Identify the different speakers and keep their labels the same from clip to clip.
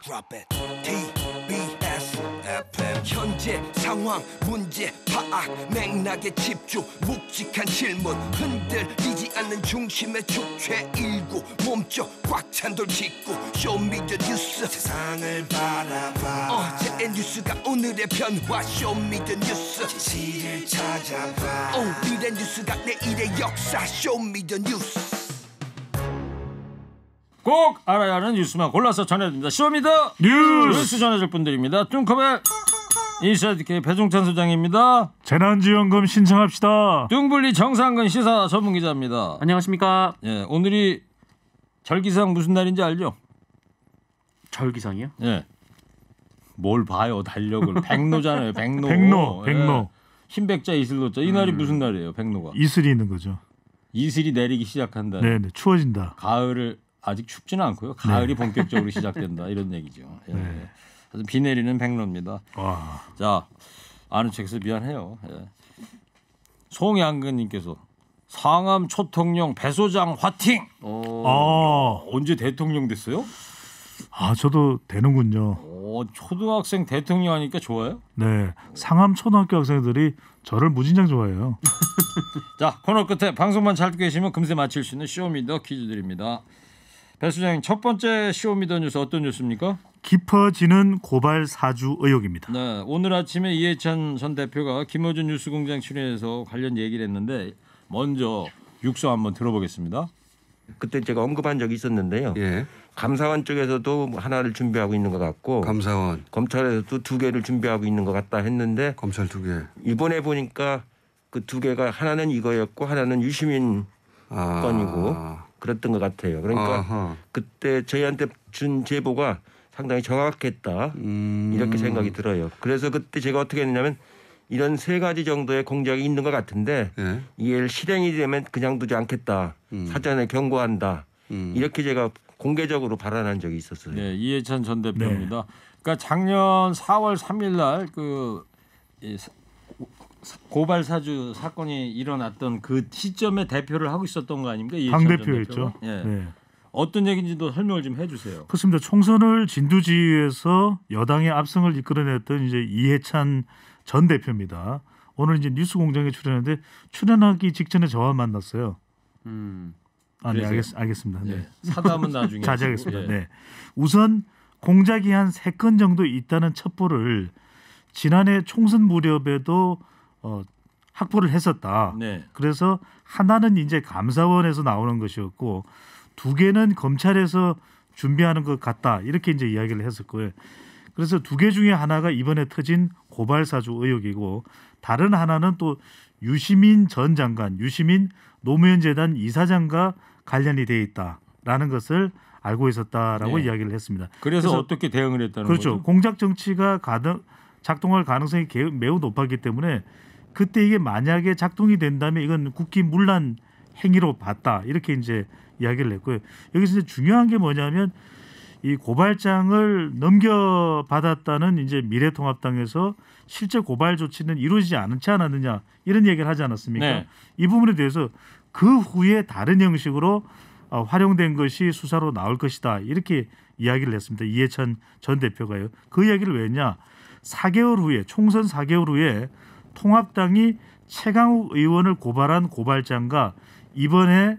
Speaker 1: Drop it. TBS FM. 현재 상황 문제 파악 맥락에 집중 묵직한 질문 흔들리지 않는 중심의 축제 일구 몸쪽 꽉 찬 돌 짚고 쇼미더 뉴스 세상을 바라봐 어제의 뉴스가 오늘의 변화 쇼미더 뉴스 진실을 찾아봐 오늘의 뉴스가 내일의 역사 쇼미더 뉴스
Speaker 2: 꼭 알아야 하는 뉴스만 골라서 전해드립니다. 쇼미더 뉴스 전해줄 분들입니다. 뚱커벨 인사이드K 배종찬 소장입니다.
Speaker 3: 재난지원금 신청합시다.
Speaker 2: 뚱블리 정상근 시사 전문기자입니다.
Speaker 4: 안녕하십니까.
Speaker 2: 예, 오늘이 절기상 무슨 날인지 알죠?
Speaker 4: 절기상이요?
Speaker 2: 예. 뭘 봐요 달력을. 백로잖아요. 백로.
Speaker 3: 백로.
Speaker 2: 예. 흰백자 이슬로자. 이 날이 무슨 날이에요? 백로가.
Speaker 3: 이슬이 있는 거죠.
Speaker 2: 이슬이 내리기 시작한다.
Speaker 3: 네네. 추워진다.
Speaker 2: 가을을 아직 춥지는 않고요. 가을이 본격적으로 시작된다 이런 얘기죠. 예.
Speaker 3: 네.
Speaker 2: 비 내리는 백로입니다.
Speaker 3: 와.
Speaker 2: 자, 아는 척해서 미안해요. 예. 송양근님께서 상암 초통령 배소장 화팅. 언제 대통령 됐어요?
Speaker 3: 아, 저도 되는군요.
Speaker 2: 초등학생 대통령 하니까 좋아요?
Speaker 3: 네. 상암 초등학교 학생들이 저를 무진장 좋아해요.
Speaker 2: 자, 코너 끝에 방송만 잘 듣고 계시면 금세 맞힐 수 있는 쇼미더 퀴즈 드립니다. 배 수장님, 첫 번째 쇼미더 뉴스 어떤 뉴스입니까?
Speaker 3: 깊어지는 고발 사주 의혹입니다.
Speaker 2: 네, 오늘 아침에 이해찬 전 대표가 김어준 뉴스공장 출연해서 관련 얘기를 했는데 먼저 육성 한번 들어보겠습니다.
Speaker 5: 그때 제가 언급한 적이 있었는데요.
Speaker 6: 예.
Speaker 5: 감사원 쪽에서도 하나를 준비하고 있는 것 같고
Speaker 6: 감사원.
Speaker 5: 검찰에서도 2개를 준비하고 있는 것 같다 했는데
Speaker 6: 검찰 2개.
Speaker 5: 이번에 보니까 그 2개가 하나는 이거였고 하나는 유시민 건이고 그랬던 것 같아요. 그러니까
Speaker 6: 아하.
Speaker 5: 그때 저희한테 준 제보가 상당히 정확했다 이렇게 생각이 들어요. 그래서 그때 제가 어떻게 했냐면 이런 3가지 정도의 공작이 있는 것 같은데
Speaker 6: 예.
Speaker 5: 이게 실행이 되면 그냥 두지 않겠다. 사전에 경고한다. 이렇게 제가 공개적으로 발언한 적이 있었어요.
Speaker 2: 네, 이해찬 전 대표입니다. 그러니까 작년 4월 3일 날 고발 사주 사건이 일어났던 그 시점에 대표를 하고 있었던 거 아닙니까?
Speaker 3: 당 대표였죠.
Speaker 2: 예.
Speaker 3: 네.
Speaker 2: 어떤 얘기인지도 설명을 좀 해주세요.
Speaker 3: 그렇습니다. 총선을 진두지휘해서 여당의 압승을 이끌어냈던 이제 이해찬 전 대표입니다. 오늘 이제 뉴스공장에 출연했는데 출연하기 직전에 저와 만났어요. 네, 알겠습니다. 네.
Speaker 2: 네. 사담은 나중에
Speaker 3: 자제하겠습니다.
Speaker 2: 예.
Speaker 3: 네. 우선 공작이 한 3건 정도 있다는 첩보를 지난해 총선 무렵에도 확보를 했었다.
Speaker 2: 네.
Speaker 3: 그래서 하나는 이제 감사원에서 나오는 것이었고 2개는 검찰에서 준비하는 것 같다. 이렇게 이제 이야기를 했을 거예요. 그래서 2개 중에 하나가 이번에 터진 고발사주 의혹이고 다른 하나는 또 유시민 전 장관, 유시민 노무현재단 이사장과 관련이 돼 있다라는 것을 알고 있었다라고
Speaker 2: 네.
Speaker 3: 이야기를 했습니다.
Speaker 2: 그래서 어떻게 대응을 했다는
Speaker 3: 그렇죠.
Speaker 2: 거죠?
Speaker 3: 공작 정치가 작동할 가능성이 매우 높았기 때문에 그때 이게 만약에 작동이 된다면 이건 국기문란 행위로 봤다. 이렇게 이제 이야기를 했고요. 여기서 이제 중요한 게 뭐냐면 이 고발장을 넘겨받았다는 이제 미래통합당에서 실제 고발 조치는 이루어지지 않았느냐 이런 얘기를 하지 않았습니까?
Speaker 2: 네.
Speaker 3: 이 부분에 대해서 그 후에 다른 형식으로 활용된 것이 수사로 나올 것이다. 이렇게 이야기를 했습니다. 이해찬 전 대표가요. 그 이야기를 왜 했냐? 4개월 후에 총선 4개월 후에 통합당이 최강욱 의원을 고발한 고발장과 이번에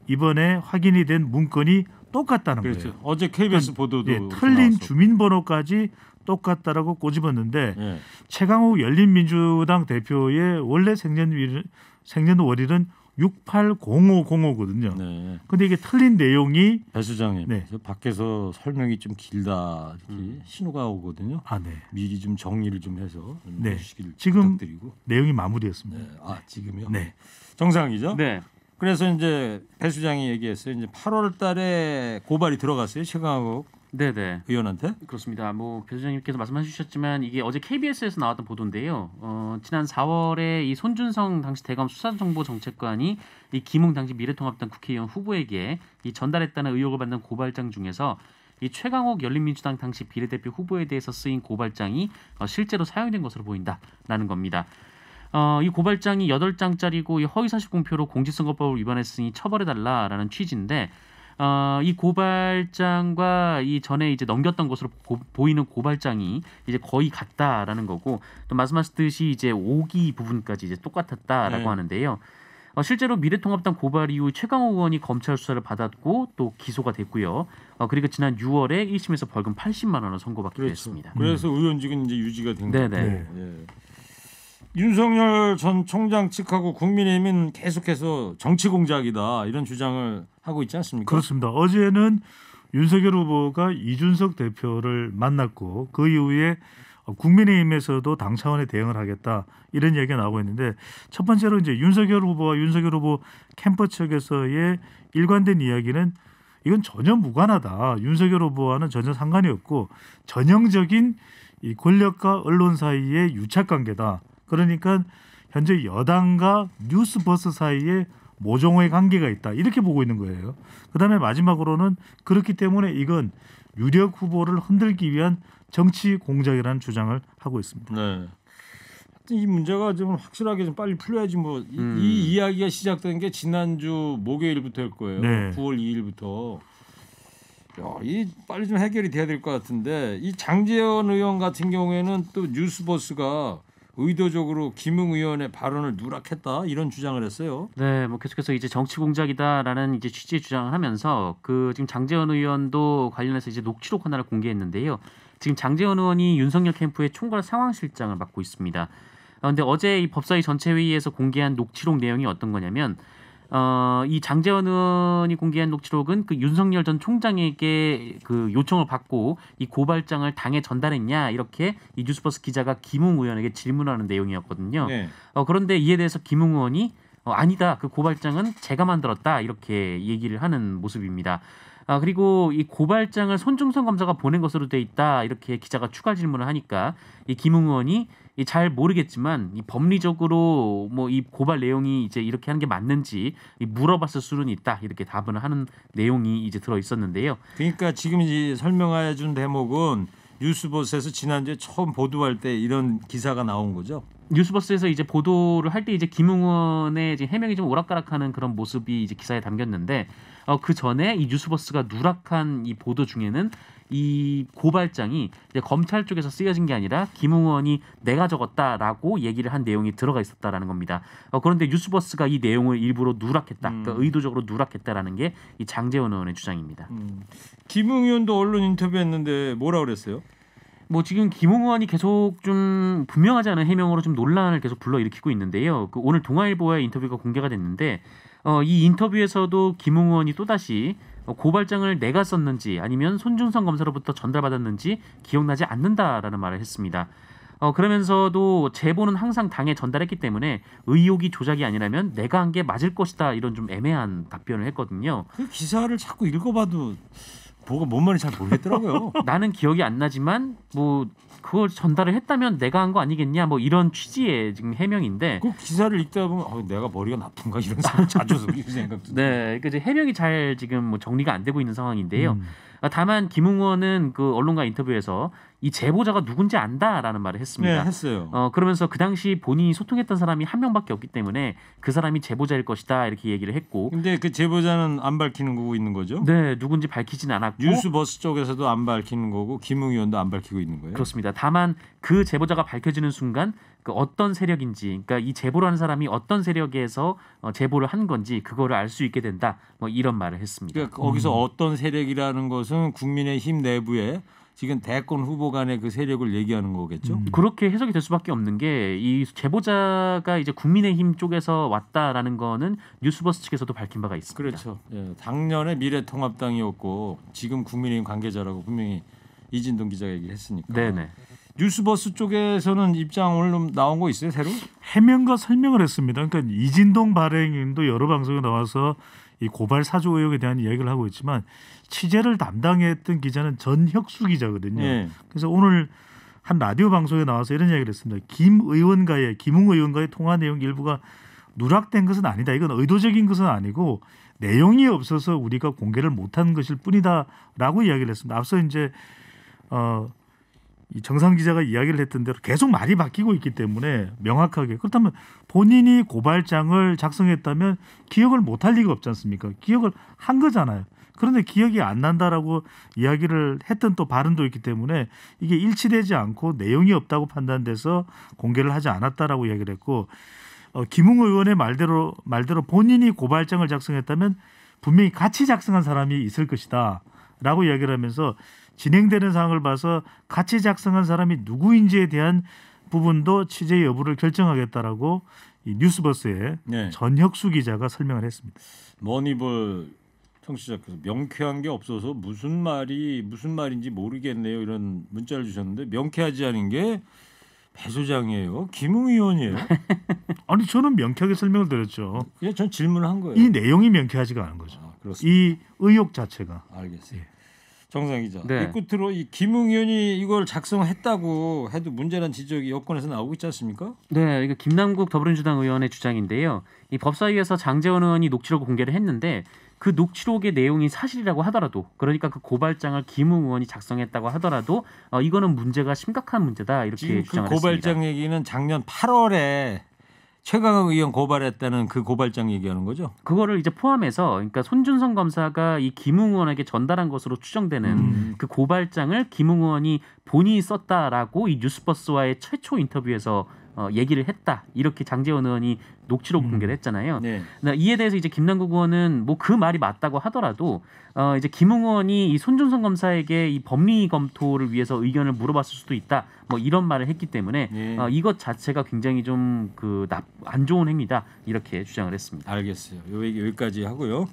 Speaker 3: 이번에 확인이 된 문건이 똑같다는
Speaker 2: 그렇죠.
Speaker 3: 거예요.
Speaker 2: 어제 KBS 보도도
Speaker 3: 틀린
Speaker 2: 나왔었고.
Speaker 3: 주민번호까지 똑같다라고 꼬집었는데
Speaker 2: 네.
Speaker 3: 최강욱 열린민주당 대표의 원래 생년월일은 680505거든요.
Speaker 2: 네.
Speaker 3: 근데 이게 틀린 내용이
Speaker 2: 배 수장님,
Speaker 3: 네.
Speaker 2: 밖에서 설명이 좀 길다 이렇게 신호가 오거든요.
Speaker 3: 네.
Speaker 2: 미리 좀 정리를 좀 해서
Speaker 3: 네.
Speaker 2: 해주시길
Speaker 3: 지금
Speaker 2: 부탁드리고.
Speaker 3: 내용이 마무리했습니다.
Speaker 2: 네. 지금요?
Speaker 3: 네.
Speaker 2: 정상이죠?
Speaker 4: 네.
Speaker 2: 그래서 이제 배 수장이 얘기했어요. 이제 8월달에 고발이 들어갔어요. 최강욱
Speaker 4: 네네.
Speaker 2: 의원한테.
Speaker 4: 그렇습니다. 배 소장님께서 말씀해 주셨지만 이게 어제 KBS에서 나왔던 보도인데요. 지난 4월에 이 손준성 당시 대검 수사정보정책관이 이 김웅 당시 미래통합당 국회의원 후보에게 이 전달했다는 의혹을 받는 고발장 중에서 이 최강욱 열린민주당 당시 비례대표 후보에 대해서 쓰인 고발장이 실제로 사용된 것으로 보인다라는 겁니다. 이 고발장이 8장짜리고 이 허위사실 공표로 공직선거법을 위반했으니 처벌해달라라는 취지인데 이 고발장과 이 전에 이제 넘겼던 것으로 보이는 고발장이 이제 거의 같다라는 거고 또 말씀하셨듯이 이제 5기 부분까지 이제 똑같았다라고
Speaker 2: 네.
Speaker 4: 하는데요. 실제로 미래통합당 고발 이후 최강욱 의원이 검찰 수사를 받았고 또 기소가 됐고요. 그리고 지난 6월에 1심에서 벌금 80만 원을 선고받기도 했습니다.
Speaker 2: 그래서 의원직은 이제 유지가 된 거예요.
Speaker 4: 네네.
Speaker 2: 예. 윤석열 전 총장 측하고 국민의힘은 계속해서 정치 공작이다 이런 주장을 하고 있지 않습니까?
Speaker 3: 그렇습니다. 어제는 윤석열 후보가 이준석 대표를 만났고 그 이후에 국민의힘에서도 당 차원의 대응을 하겠다 이런 얘기가 나오고 있는데 첫 번째로 이제 윤석열 후보와 윤석열 후보 캠프 측에서의 일관된 이야기는 이건 전혀 무관하다. 윤석열 후보와는 전혀 상관이 없고 전형적인 이 권력과 언론 사이의 유착관계다. 그러니까 현재 여당과 뉴스버스 사이에 모종의 관계가 있다. 이렇게 보고 있는 거예요. 그다음에 마지막으로는 그렇기 때문에 이건 유력 후보를 흔들기 위한 정치 공작이라는 주장을 하고 있습니다.
Speaker 2: 네. 이 문제가 좀 확실하게 좀 빨리 풀려야지 뭐 이 이야기가 시작된 게 지난주 목요일부터일 거예요.
Speaker 3: 네.
Speaker 2: 9월 2일부터. 이 빨리 좀 해결이 돼야 될 것 같은데 이 장제원 의원 같은 경우에는 또 뉴스버스가 의도적으로 김웅 의원의 발언을 누락했다 이런 주장을 했어요.
Speaker 4: 네, 뭐 계속해서 이제 정치 공작이다라는 이제 취지의 주장을 하면서 그 지금 장제원 의원도 관련해서 이제 녹취록 하나를 공개했는데요. 지금 장제원 의원이 윤석열 캠프의 총괄 상황실장을 맡고 있습니다. 그런데 어제 이 법사위 전체 회의에서 공개한 녹취록 내용이 어떤 거냐면 이 장제원 의원이 공개한 녹취록은 그 윤석열 전 총장에게 그 요청을 받고 이 고발장을 당에 전달했냐 이렇게 이 뉴스버스 기자가 김웅 의원에게 질문하는 내용이었거든요.
Speaker 2: 네.
Speaker 4: 그런데 이에 대해서 김웅 의원이 아니다. 그 고발장은 제가 만들었다. 이렇게 얘기를 하는 모습입니다. 그리고 이 고발장을 손중성 검사가 보낸 것으로 돼 있다. 이렇게 기자가 추가 질문을 하니까 이 김웅 의원이 잘 모르겠지만 이 법리적으로 뭐 이 고발 내용이 이제 이렇게 하는 게 맞는지 물어봤을 수는 있다. 이렇게 답을 하는 내용이 이제 들어 있었는데요.
Speaker 2: 그러니까 지금 이제 설명해 준 대목은 뉴스버스에서 지난주에 처음 보도할 때 이런 기사가 나온 거죠.
Speaker 4: 뉴스버스에서 이제 보도를 할 때 이제 김웅 의원의 이제 해명이 좀 오락가락하는 그런 모습이 이제 기사에 담겼는데 그 전에 이 뉴스버스가 누락한 이 보도 중에는 이 고발장이 이제 검찰 쪽에서 쓰여진 게 아니라 김웅 의원이 내가 적었다라고 얘기를 한 내용이 들어가 있었다라는 겁니다. 그런데 뉴스버스가 이 내용을 일부러 누락했다, 그러니까 의도적으로 누락했다라는 게 이 장제원 의원의 주장입니다.
Speaker 2: 김웅 의원도 언론 인터뷰했는데 뭐라 그랬어요?
Speaker 4: 뭐 지금 김웅 의원이 계속 좀 분명하지 않은 해명으로 좀 논란을 계속 불러일으키고 있는데요. 그 오늘 동아일보의 인터뷰가 공개가 됐는데 이 인터뷰에서도 김웅 의원이 또다시 고발장을 내가 썼는지 아니면 손중성 검사로부터 전달받았는지 기억나지 않는다라는 말을 했습니다. 그러면서도 제보는 항상 당에 전달했기 때문에 의혹이 조작이 아니라면 내가 한 게 맞을 것이다 이런 좀 애매한 답변을 했거든요.
Speaker 2: 그 기사를 자꾸 읽어봐도 뭐가 뭔 말인지 잘 모르겠더라고요.
Speaker 4: 나는 기억이 안 나지만 뭐 그걸 전달을 했다면 내가 한 거 아니겠냐 뭐 이런 취지의 지금 해명인데
Speaker 2: 그 기사를 읽다 보면 내가 머리가 나쁜가 이런 생각 자주 생각도.
Speaker 4: 네, 그러니까 이제 해명이 잘 지금 뭐 정리가 안 되고 있는 상황인데요. 다만 김웅 의원은 그 언론과 인터뷰에서 이 제보자가 누군지 안다라는 말을 했습니다.
Speaker 2: 네, 했어요.
Speaker 4: 그러면서 그 당시 본인이 소통했던 사람이 한 명밖에 없기 때문에 그 사람이 제보자일 것이다 이렇게 얘기를 했고.
Speaker 2: 근데 그 제보자는 안 밝히는 거고 있는 거죠?
Speaker 4: 네, 누군지 밝히진 않았고.
Speaker 2: 뉴스버스 쪽에서도 안 밝히는 거고 김웅 의원도 안 밝히고 있는 거예요.
Speaker 4: 그렇습니다. 다만 그 제보자가 밝혀지는 순간 그 어떤 세력인지, 그러니까 이 제보를 하는 사람이 어떤 세력에서 제보를 한 건지 그거를 알 수 있게 된다. 뭐 이런 말을 했습니다.
Speaker 2: 그러니까 거기서 어떤 세력이라는 것은 국민의힘 내부에 지금 대권 후보 간의 그 세력을 얘기하는 거겠죠.
Speaker 4: 그렇게 해석이 될 수밖에 없는 게 이 제보자가 이제 국민의힘 쪽에서 왔다라는 거는 뉴스버스 측에서도 밝힌 바가 있습니다.
Speaker 2: 그렇죠. 예, 작년에 미래통합당이었고 지금 국민의힘 관계자라고 분명히 이진동 기자가 얘기를 했으니까.
Speaker 4: 네네.
Speaker 2: 뉴스버스 쪽에서는 입장 오늘 나온 거 있어요 새로?
Speaker 3: 해명과 설명을 했습니다. 그러니까 이진동 발행인도 여러 방송에 나와서 이 고발 사주 의혹에 대한 이야기를 하고 있지만 취재를 담당했던 기자는 전혁수 기자거든요.
Speaker 2: 네.
Speaker 3: 그래서 오늘 한 라디오 방송에 나와서 이런 이야기를 했습니다. 김웅 의원과의 통화 내용 일부가 누락된 것은 아니다. 이건 의도적인 것은 아니고 내용이 없어서 우리가 공개를 못한 것일 뿐이다라고 이야기를 했습니다. 앞서 이제 이 정상 기자가 이야기를 했던 대로 계속 말이 바뀌고 있기 때문에 명확하게 그렇다면 본인이 고발장을 작성했다면 기억을 못할 리가 없지 않습니까? 기억을 한 거잖아요. 그런데 기억이 안 난다라고 이야기를 했던 또 발언도 있기 때문에 이게 일치되지 않고 내용이 없다고 판단돼서 공개를 하지 않았다라고 이야기를 했고 김웅 의원의 말대로 본인이 고발장을 작성했다면 분명히 같이 작성한 사람이 있을 것이다라고 이야기를 하면서 진행되는 상황을 봐서 같이 작성한 사람이 누구인지에 대한 부분도 취재 여부를 결정하겠다라고 이 뉴스버스의
Speaker 2: 네.
Speaker 3: 전혁수 기자가 설명을 했습니다.
Speaker 2: 머니볼 청취자께서 명쾌한 게 없어서 무슨 말인지 모르겠네요. 이런 문자를 주셨는데 명쾌하지 않은 게 배 소장이에요. 김웅 의원이에요.
Speaker 3: 아니 저는 명쾌하게 설명을 드렸죠.
Speaker 2: 그냥 전 질문을 한 거예요.
Speaker 3: 이 내용이 명쾌하지가 않은 거죠.
Speaker 2: 그렇습니다.
Speaker 3: 이 의혹 자체가.
Speaker 2: 알겠어요. 정상 기자.
Speaker 4: 네.
Speaker 2: 이 끝으로 이 김웅 의원이 이걸 작성했다고 해도 문제란 지적이 여권에서 나오고 있지 않습니까?
Speaker 4: 네, 이거 김남국 더불어민주당 의원의 주장인데요. 이 법사위에서 장제원 의원이 녹취록을 공개를 했는데 그 녹취록의 내용이 사실이라고 하더라도 그러니까 그 고발장을 김웅 의원이 작성했다고 하더라도 이거는 문제가 심각한 문제다 이렇게
Speaker 2: 지금 그
Speaker 4: 주장을 했습니다.
Speaker 2: 고발장 얘기는 작년 8월에 최강욱 의원 고발했다는 그 고발장 얘기하는 거죠?
Speaker 4: 그거를 이제 포함해서 그러니까 손준성 검사가 이 김웅 의원에게 전달한 것으로 추정되는 그 고발장을 김웅 의원이 본인이 썼다라고 이 뉴스버스와의 최초 인터뷰에서 얘기를 했다 이렇게 장제원 의원이 녹취록 공개를 했잖아요.
Speaker 2: 네.
Speaker 4: 이에 대해서 이제 김남국 의원은 뭐 그 말이 맞다고 하더라도 이제 김웅 의원이 이 손준성 검사에게 이 법리 검토를 위해서 의견을 물어봤을 수도 있다. 뭐 이런 말을 했기 때문에
Speaker 2: 네.
Speaker 4: 이것 자체가 굉장히 좀 그 안 좋은 행위다 이렇게 주장을 했습니다.
Speaker 2: 알겠어요. 요 얘기 여기까지 하고요.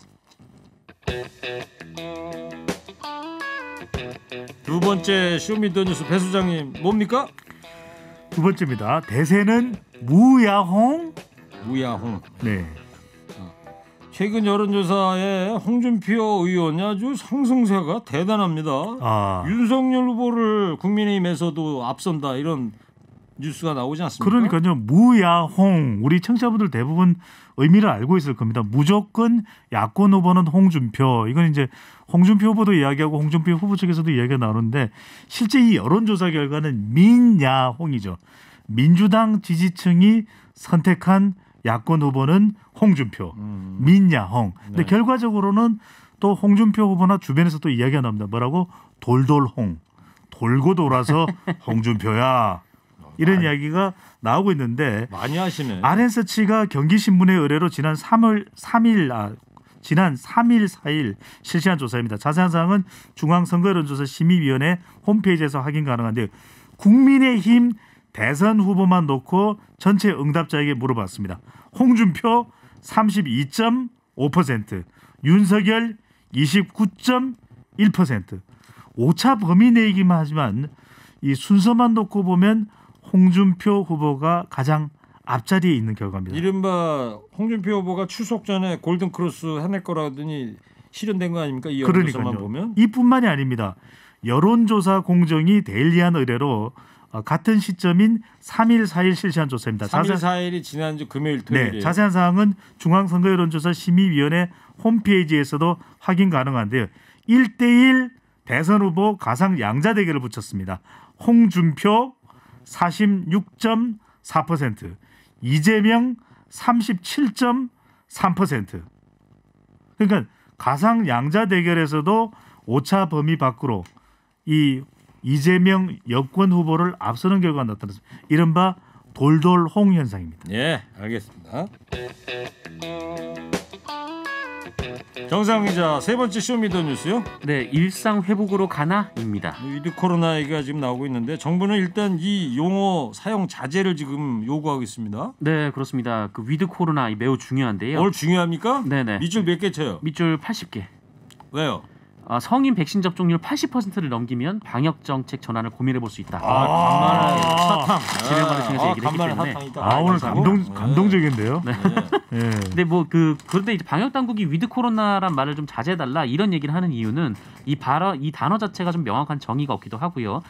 Speaker 2: 두 번째 쇼미더뉴스 배 소장님 뭡니까?
Speaker 3: 두 번째입니다. 대세는 무야홍.
Speaker 2: 무야홍.
Speaker 3: 네.
Speaker 2: 최근 여론조사에 홍준표 의원이 아주 상승세가 대단합니다.
Speaker 3: 아.
Speaker 2: 윤석열 후보를 국민의힘에서도 앞선다 이런 뉴스가 나오지 않습니까?
Speaker 3: 그러니까요. 무야홍. 우리 청취자분들 대부분 의미를 알고 있을 겁니다. 무조건 야권 후보는 홍준표. 이건 이제 홍준표 후보도 이야기하고 홍준표 후보 측에서도 이야기가 나오는데 실제 이 여론조사 결과는 민야홍이죠. 민주당 지지층이 선택한 야권 후보는 홍준표, 민야홍. 근데
Speaker 2: 네.
Speaker 3: 결과적으로는 또 홍준표 후보나 주변에서 또 이야기가 나옵니다. 뭐라고? 돌돌홍. 돌고 돌아서 홍준표야. 이런 이야기가 나오고 있는데
Speaker 2: 많이 하시네.
Speaker 3: RN서치가 경기신문의 의뢰로 지난 3일, 4일 실시한 조사입니다. 자세한 사항은 중앙선거여론조사 심의위원회 홈페이지에서 확인 가능한데 국민의힘 대선 후보만 놓고 전체 응답자에게 물어봤습니다. 홍준표 32.5%, 윤석열 29.1%. 오차 범위 내기만 하지만 이 순서만 놓고 보면 홍준표 후보가 가장 앞자리에 있는 결과입니다.
Speaker 2: 이른바 홍준표 후보가 추석 전에 골든크로스 해낼 거라더니 실현된 거 아닙니까? 이 여론조사만 보면.
Speaker 3: 이뿐만이 아닙니다. 여론조사 공정이 데일리한 의뢰로 같은 시점인 3일, 4일 실시한 조사입니다.
Speaker 2: 3일, 4일이 지난주 금요일 토요일이에요.
Speaker 3: 네, 자세한 사항은 중앙선거여론조사 심의위원회 홈페이지에서도 확인 가능한데요. 1대1 대선 후보 가상 양자 대결을 붙였습니다. 홍준표 46.4%, 이재명 37.3%. 그러니까 가상 양자 대결에서도 오차 범위 밖으로 이 이재명 여권 후보를 앞서는 결과가 나타났습니다. 이른바 돌돌홍 현상입니다.
Speaker 2: 예, 알겠습니다. 정상 기자 세 번째 쇼미더뉴스요.
Speaker 4: 네, 일상 회복으로 가나입니다.
Speaker 2: 위드 코로나 얘기가 지금 나오고 있는데 정부는 일단 이 용어 사용 자제를 지금 요구하고 있습니다.
Speaker 4: 네, 그렇습니다. 그 위드 코로나 매우 중요한데요.
Speaker 2: 뭘 중요합니까?
Speaker 4: 네네.
Speaker 2: 밑줄 몇 개 쳐요?
Speaker 4: 밑줄 80개.
Speaker 2: 왜요?
Speaker 4: 성인 백신 접종률 80%를 넘기면 방역 정책 전환을 고민해 볼 수 있다.
Speaker 2: 간만에 사탕.
Speaker 4: 진행반을 통해서 얘기를 했기
Speaker 2: 간만에
Speaker 4: 때문에.
Speaker 2: 사탕이다.
Speaker 3: 오늘
Speaker 2: 감사하고.
Speaker 3: 감동적인데요.
Speaker 2: 네.
Speaker 3: 예.
Speaker 4: 근데 뭐 그런데 이제 방역 당국이 위드 코로나란 말을 좀 자제해달라 이런 얘기를 하는 이유는 이 단어 자체가 좀 명확한 정의가 없기도 하고요.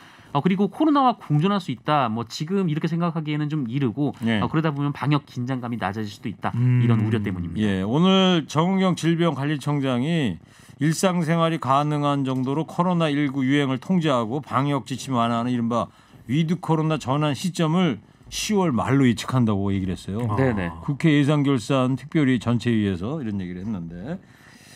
Speaker 4: 그리고 코로나와 공존할 수 있다. 뭐 지금 이렇게 생각하기에는 좀 이르고
Speaker 2: 예.
Speaker 4: 그러다 보면 방역 긴장감이 낮아질 수도 있다. 이런 우려 때문입니다.
Speaker 2: 예, 오늘 정은경 질병관리청장이 일상생활이 가능한 정도로 코로나19 유행을 통제하고 방역 지침 완화하는 이른바 위드 코로나 전환 시점을 10월 말로 예측한다고 얘기를 했어요.
Speaker 4: 네네.
Speaker 2: 국회 예산결산 특별히 전체회의에서 이런 얘기를 했는데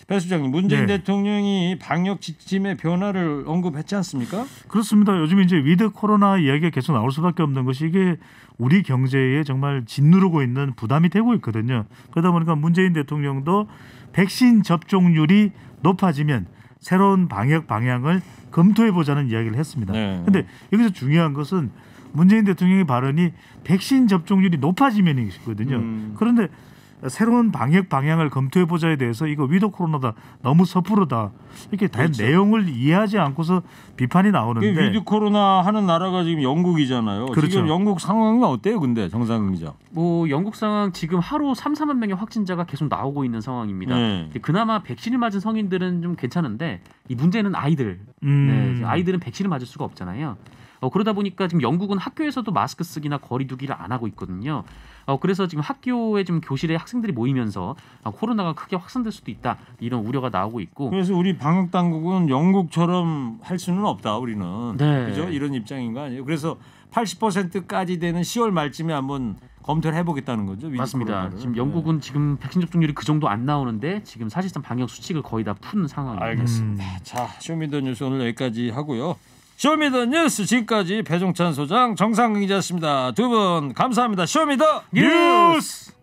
Speaker 2: 배 수장님, 문재인
Speaker 3: 네.
Speaker 2: 대통령이 방역 지침의 변화를 언급했지 않습니까?
Speaker 3: 그렇습니다. 요즘 이제 위드 코로나 이야기가 계속 나올 수밖에 없는 것이 이게 우리 경제에 정말 짓누르고 있는 부담이 되고 있거든요. 그러다 보니까 문재인 대통령도 백신 접종률이 높아지면 새로운 방역 방향을 검토해 보자는 이야기를 했습니다. 그런데
Speaker 2: 네.
Speaker 3: 여기서 중요한 것은 문재인 대통령의 발언이 백신 접종률이 높아지면이거든요. 그런데 새로운 방역 방향을 검토해 보자에 대해서 이거 위드 코로나다, 너무 섣부르다, 이렇게 다른
Speaker 2: 그렇죠.
Speaker 3: 내용을 이해하지 않고서 비판이 나오는데
Speaker 2: 위드 코로나 하는 나라가 지금 영국이잖아요.
Speaker 3: 그렇죠.
Speaker 2: 지금 영국 상황이 어때요, 근데 정상근 기자?
Speaker 4: 뭐 영국 상황 지금 하루 3-4만 명의 확진자가 계속 나오고 있는 상황입니다.
Speaker 2: 네.
Speaker 4: 그나마 백신을 맞은 성인들은 좀 괜찮은데 이 문제는 아이들. 네, 아이들은 백신을 맞을 수가 없잖아요. 그러다 보니까 지금 영국은 학교에서도 마스크 쓰기나 거리 두기를 안 하고 있거든요. 그래서 지금 학교에 좀 교실에 학생들이 모이면서 코로나가 크게 확산될 수도 있다, 이런 우려가 나오고 있고.
Speaker 2: 그래서 우리 방역 당국은 영국처럼 할 수는 없다, 우리는.
Speaker 4: 네.
Speaker 2: 그죠? 이런 입장인 거 아니에요? 그래서 80%까지 되는 10월 말쯤에 한번 검토를 해보겠다는 거죠. 위드
Speaker 4: 맞습니다.
Speaker 2: 코로나를.
Speaker 4: 지금 영국은 지금 백신 접종률이 그 정도 안 나오는데 지금 사실상 방역 수칙을 거의 다 푼 상황입니다.
Speaker 2: 알겠습니다. 자, 쇼미더뉴스 오늘 여기까지 하고요. 쇼미더뉴스 지금까지 배종찬 소장, 정상근 기자였습니다. 두 분 감사합니다. 쇼미더
Speaker 3: 뉴스.